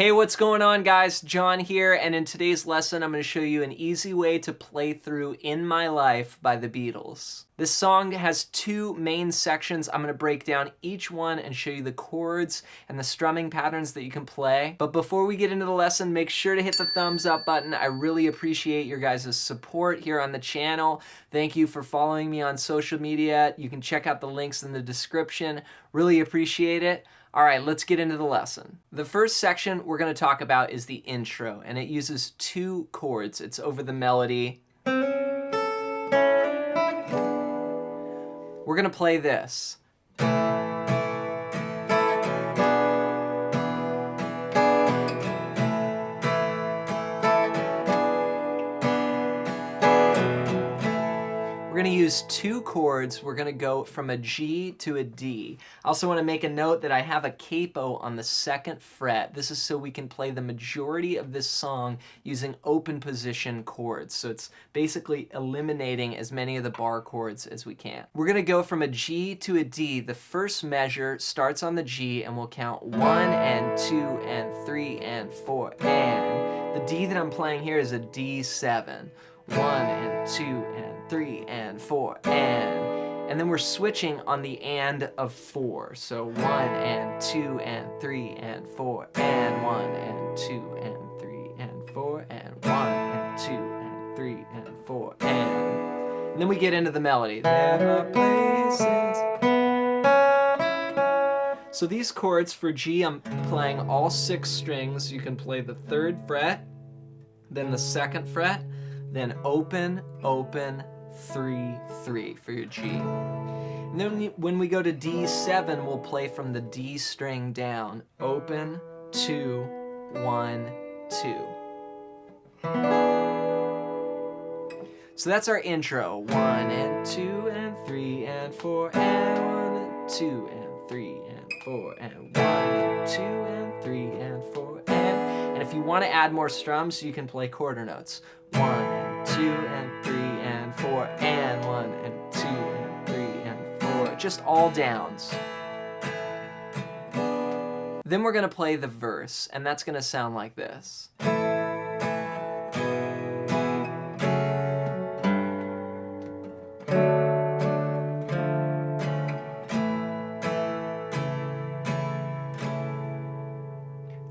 Hey, what's going on, guys? John here, and in today's lesson, I'm going to show you an easy way to play through In My Life by the Beatles. This song has two main sections. I'm going to break down each one and show you the chords and the strumming patterns that you can play. But before we get into the lesson, make sure to hit the thumbs up button. I really appreciate your guys' support here on the channel. Thank you for following me on social media. You can check out the links in the description. Really appreciate it. All right, let's get into the lesson. The first section we're going to talk about is the intro, and it uses two chords. It's over the melody. We're going to play this. We're going to use two chords. We're going to go from a G to a D. I also want to make a note that I have a capo on the 2nd fret. This is so we can play the majority of this song using open position chords. So it's basically eliminating as many of the bar chords as we can. We're going to go from a G to a D. The first measure starts on the G and we'll count 1 and 2 and 3 and 4. And the D that I'm playing here is a D7. 1 and 2 and 3 and 4 and then we're switching on the and of 4. So 1 and 2 and 3 and 4 and 1 and 2 and 3 and 4 and 1 and 2 and 3 and 4 and then we get into the melody. There are places. So these chords for G, I'm playing all 6 strings. You can play the 3rd fret, then the 2nd fret, then open, open, 3, 3 for your G. And then when we go to D7, we'll play from the D string down. Open, 2, 1, 2. So that's our intro. 1 and 2 and 3 and 4 and 1 and 2 and 3 and 4 and 1 and 2 and 3 and 4 and if you want to add more strums, you can play quarter notes. 1 and 2 and 3 and 4 and 1 and 2 and 3 and 4. Just all downs. Then we're going to play the verse, and that's going to sound like this.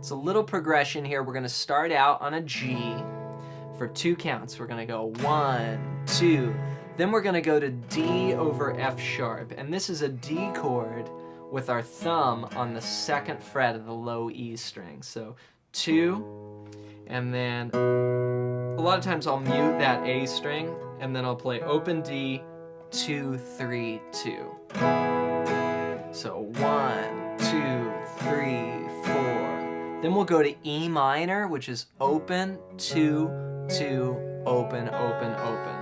It's a little progression here. We're going to start out on a G for 2 counts. We're going to go 1, 2. Then we're going to go to D over F sharp. And this is a D chord with our thumb on the 2nd fret of the low E string. So 2, and then a lot of times I'll mute that A string, and then I'll play open D, 2, 3, 2. So 1, 2, 3, 4. Then we'll go to E minor, which is open, 2, 2, open, open, open.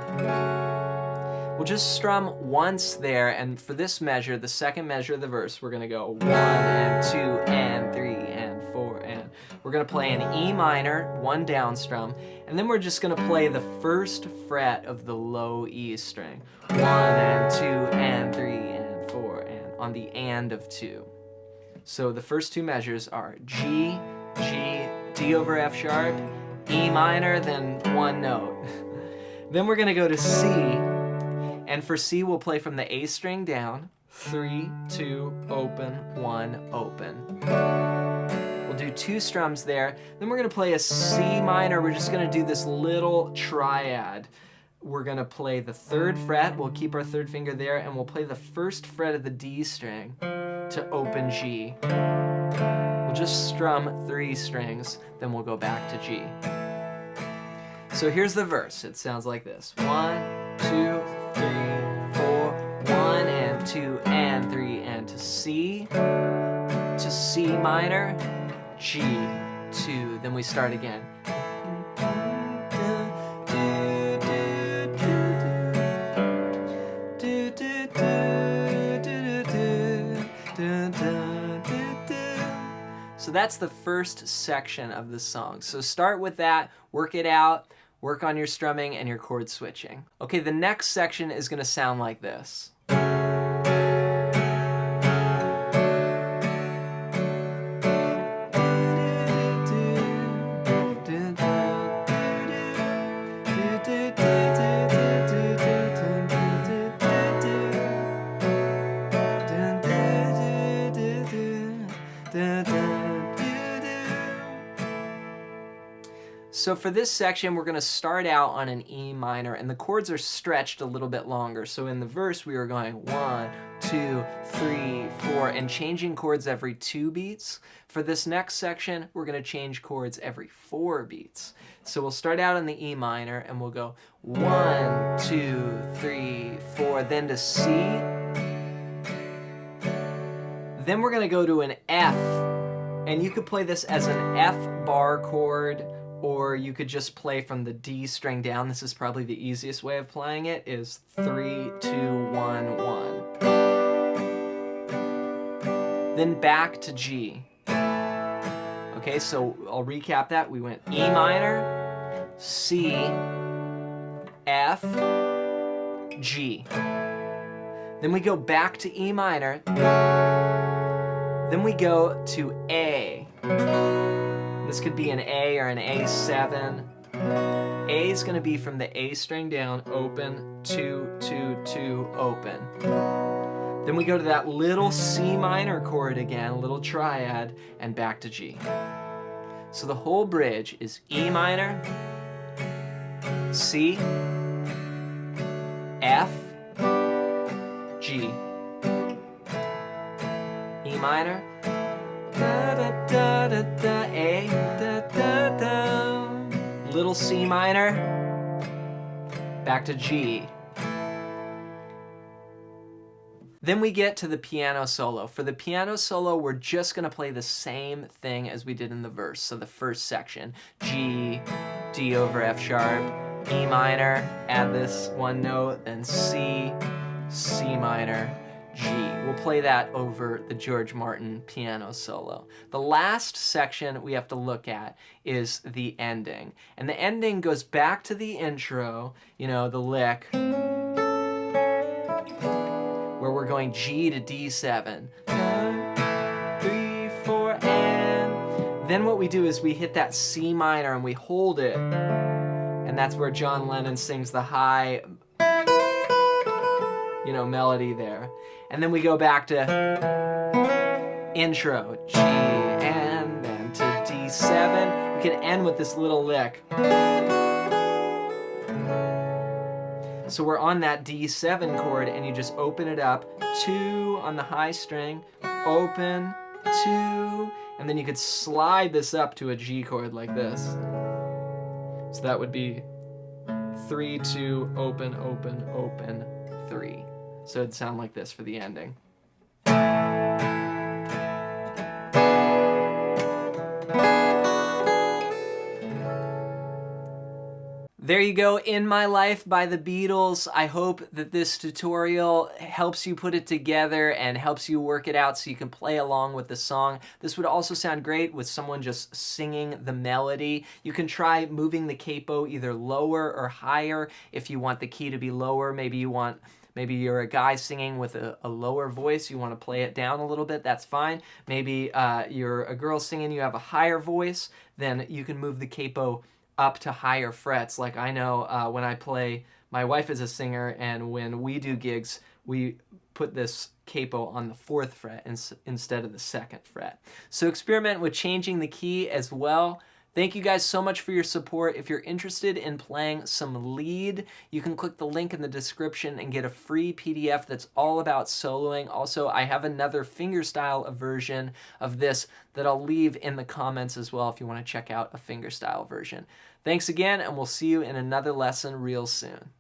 We'll just strum once there, and for this measure, the 2nd measure of the verse, we're going to go 1 and 2 and 3 and 4 and we're going to play an E minor, 1 down strum, and then we're just going to play the 1st fret of the low E string. 1 and 2 and 3 and 4 and on the and of 2. So the first 2 measures are G, G, D over F sharp, E minor, then 1 note. Then we're going to go to C, and for C we'll play from the A string down, 3, 2, open, 1, open. We'll do 2 strums there. Then we're going to play a C minor. We're just going to do this little triad. We're going to play the 3rd fret. We'll keep our 3rd finger there, and we'll play the 1st fret of the D string to open G. We'll just strum 3 strings, then we'll go back to G. So here's the verse. It sounds like this. 1, 2, 3, 4, 1 and 2 and 3 and to C minor, G, 2. Then we start again. So that's the first section of the song. So start with that, work it out, work on your strumming and your chord switching. Okay, the next section is going to sound like this. So for this section, we're going to start out on an E minor, and the chords are stretched a little bit longer. So in the verse, we were going 1, 2, 3, 4, and changing chords every 2 beats. For this next section, we're going to change chords every 4 beats. So we'll start out on the E minor, and we'll go 1, 2, 3, 4, then to C. Then we're going to go to an F, and you could play this as an F bar chord, or you could just play from the D string down. This is probably the easiest way of playing it, is 3, 2, 1, 1. Then back to G. Okay, so I'll recap that. We went E minor, C, F, G. Then we go back to E minor. Then we go to A. This could be an A or an A7. A is going to be from the A string down, open, 2, 2, 2, open. Then we go to that little C minor chord again, a little triad, and back to G. So the whole bridge is E minor, C, F, G. E minor, da da da da da, A, da da da. Little C minor, back to G. Then we get to the piano solo. For the piano solo, we're just going to play the same thing as we did in the verse. So the first section, G, D over F sharp, E minor, add this one note, then C, C minor, G. We'll play that over the George Martin piano solo. The last section we have to look at is the ending. And the ending goes back to the intro, you know, the lick, where we're going G to D7. 3, 4, and then what we do is we hit that C minor and we hold it. And that's where John Lennon sings the high, you know, melody there. And then we go back to intro, G, and then to D7. We can end with this little lick. So we're on that D7 chord, and you just open it up, 2 on the high string, open, 2, and then you could slide this up to a G chord like this. So that would be 3, 2, open, open, open, 3. So it'd sound like this for the ending. There you go, In My Life by the Beatles. I hope that this tutorial helps you put it together and helps you work it out so you can play along with the song. This would also sound great with someone just singing the melody. You can try moving the capo either lower or higher if you want the key to be lower. Maybe you're a guy singing with a lower voice, you want to play it down a little bit, that's fine. Maybe you're a girl singing, you have a higher voice, then you can move the capo up to higher frets. Like I know when I play, my wife is a singer, and when we do gigs, we put this capo on the 4th fret instead of the 2nd fret. So experiment with changing the key as well. Thank you guys so much for your support. If you're interested in playing some lead, you can click the link in the description and get a free PDF that's all about soloing. Also, I have another fingerstyle version of this that I'll leave in the comments as well if you want to check out a fingerstyle version. Thanks again, and we'll see you in another lesson real soon.